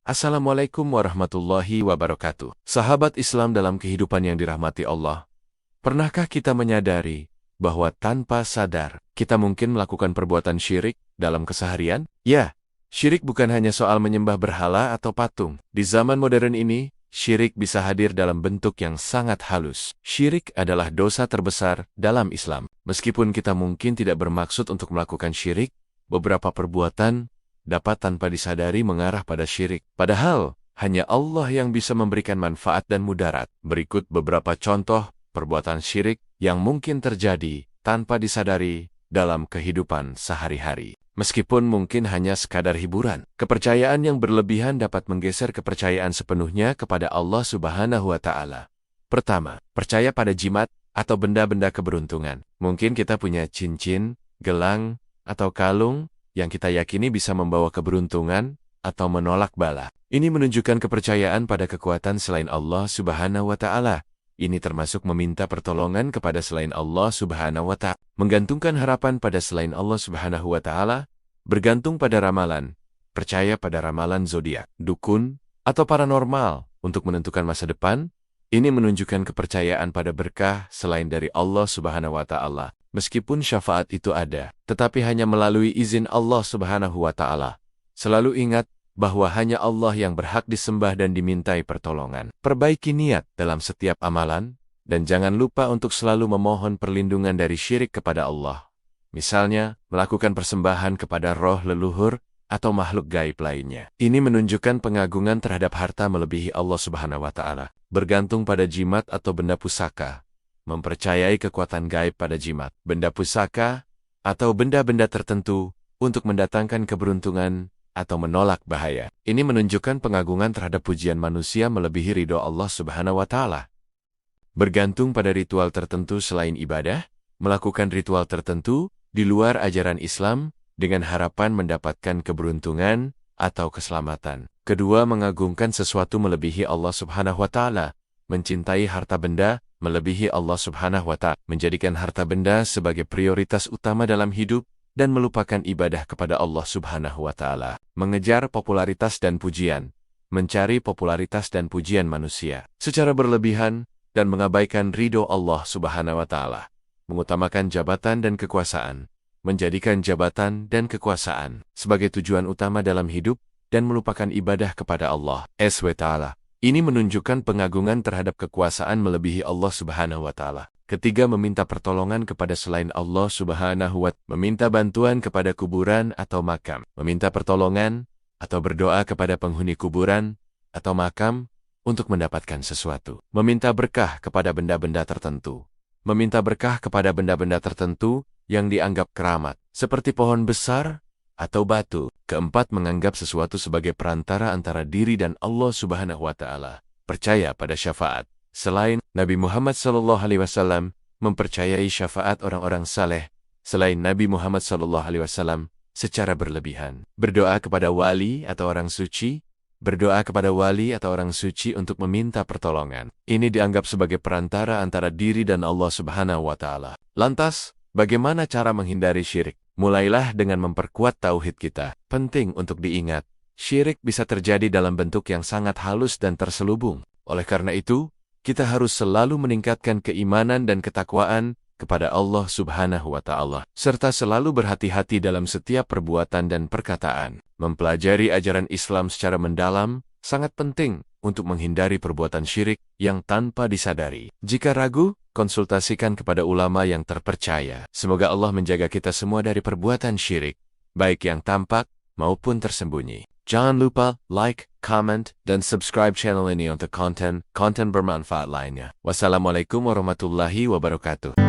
Assalamualaikum warahmatullahi wabarakatuh. Sahabat Islam dalam kehidupan yang dirahmati Allah, pernahkah kita menyadari bahwa tanpa sadar kita mungkin melakukan perbuatan syirik dalam keseharian? Ya, syirik bukan hanya soal menyembah berhala atau patung. Di zaman modern ini, syirik bisa hadir dalam bentuk yang sangat halus. Syirik adalah dosa terbesar dalam Islam. Meskipun kita mungkin tidak bermaksud untuk melakukan syirik, beberapa perbuatan dapat tanpa disadari mengarah pada syirik. Padahal, hanya Allah yang bisa memberikan manfaat dan mudarat. Berikut beberapa contoh perbuatan syirik yang mungkin terjadi tanpa disadari dalam kehidupan sehari-hari. Meskipun mungkin hanya sekadar hiburan, kepercayaan yang berlebihan dapat menggeser kepercayaan sepenuhnya kepada Allah Subhanahu wa Ta'ala. Pertama, percaya pada jimat atau benda-benda keberuntungan. Mungkin kita punya cincin, gelang, atau kalung yang kita yakini bisa membawa keberuntungan atau menolak bala. Ini menunjukkan kepercayaan pada kekuatan selain Allah Subhanahu wa Ta'ala. Ini termasuk meminta pertolongan kepada selain Allah Subhanahu wa Ta'ala, menggantungkan harapan pada selain Allah Subhanahu wa Ta'ala, bergantung pada ramalan, percaya pada ramalan zodiak, dukun, atau paranormal untuk menentukan masa depan. Ini menunjukkan kepercayaan pada berkah selain dari Allah Subhanahu wa Ta'ala. Meskipun syafaat itu ada, tetapi hanya melalui izin Allah Subhanahu wa Ta'ala. Selalu ingat bahwa hanya Allah yang berhak disembah dan dimintai pertolongan. Perbaiki niat dalam setiap amalan, dan jangan lupa untuk selalu memohon perlindungan dari syirik kepada Allah. Misalnya, melakukan persembahan kepada roh leluhur atau makhluk gaib lainnya. Ini menunjukkan pengagungan terhadap harta melebihi Allah Subhanahu wa Ta'ala. Bergantung pada jimat atau benda pusaka, mempercayai kekuatan gaib pada jimat, benda pusaka, atau benda-benda tertentu untuk mendatangkan keberuntungan atau menolak bahaya. Ini menunjukkan pengagungan terhadap pujian manusia melebihi ridho Allah Subhanahu wa Ta'ala. Bergantung pada ritual tertentu selain ibadah, melakukan ritual tertentu di luar ajaran Islam dengan harapan mendapatkan keberuntungan atau keselamatan. Kedua, mengagungkan sesuatu melebihi Allah Subhanahu wa Ta'ala, mencintai harta benda melebihi Allah Subhanahu wa Ta'ala, menjadikan harta benda sebagai prioritas utama dalam hidup, dan melupakan ibadah kepada Allah Subhanahu wa Ta'ala. Mengejar popularitas dan pujian, mencari popularitas dan pujian manusia secara berlebihan, dan mengabaikan ridho Allah Subhanahu wa Ta'ala. Mengutamakan jabatan dan kekuasaan, menjadikan jabatan dan kekuasaan sebagai tujuan utama dalam hidup, dan melupakan ibadah kepada Allah SWT. Ini menunjukkan pengagungan terhadap kekuasaan melebihi Allah Subhanahu wa Ta'ala. Ketiga, meminta pertolongan kepada selain Allah Subhanahu wa Ta'ala. Meminta bantuan kepada kuburan atau makam. Meminta pertolongan atau berdoa kepada penghuni kuburan atau makam untuk mendapatkan sesuatu. Meminta berkah kepada benda-benda tertentu. Meminta berkah kepada benda-benda tertentu yang dianggap keramat, seperti pohon besar atau batu. Keempat, menganggap sesuatu sebagai perantara antara diri dan Allah Subhanahu wa Ta'ala. Percaya pada syafaat. Selain Nabi Muhammad SAW, mempercayai syafaat orang-orang saleh selain Nabi Muhammad SAW secara berlebihan. Berdoa kepada wali atau orang suci. Berdoa kepada wali atau orang suci untuk meminta pertolongan. Ini dianggap sebagai perantara antara diri dan Allah Subhanahu wa Ta'ala. Lantas, bagaimana cara menghindari syirik? Mulailah dengan memperkuat tauhid kita. Penting untuk diingat, syirik bisa terjadi dalam bentuk yang sangat halus dan terselubung. Oleh karena itu, kita harus selalu meningkatkan keimanan dan ketakwaan kepada Allah Subhanahu wa Ta'ala, serta selalu berhati-hati dalam setiap perbuatan dan perkataan. Mempelajari ajaran Islam secara mendalam sangat penting untuk menghindari perbuatan syirik yang tanpa disadari. Jika ragu, konsultasikan kepada ulama yang terpercaya. Semoga Allah menjaga kita semua dari perbuatan syirik, baik yang tampak maupun tersembunyi. Jangan lupa like, comment, dan subscribe channel ini untuk konten bermanfaat lainnya. Wassalamualaikum warahmatullahi wabarakatuh.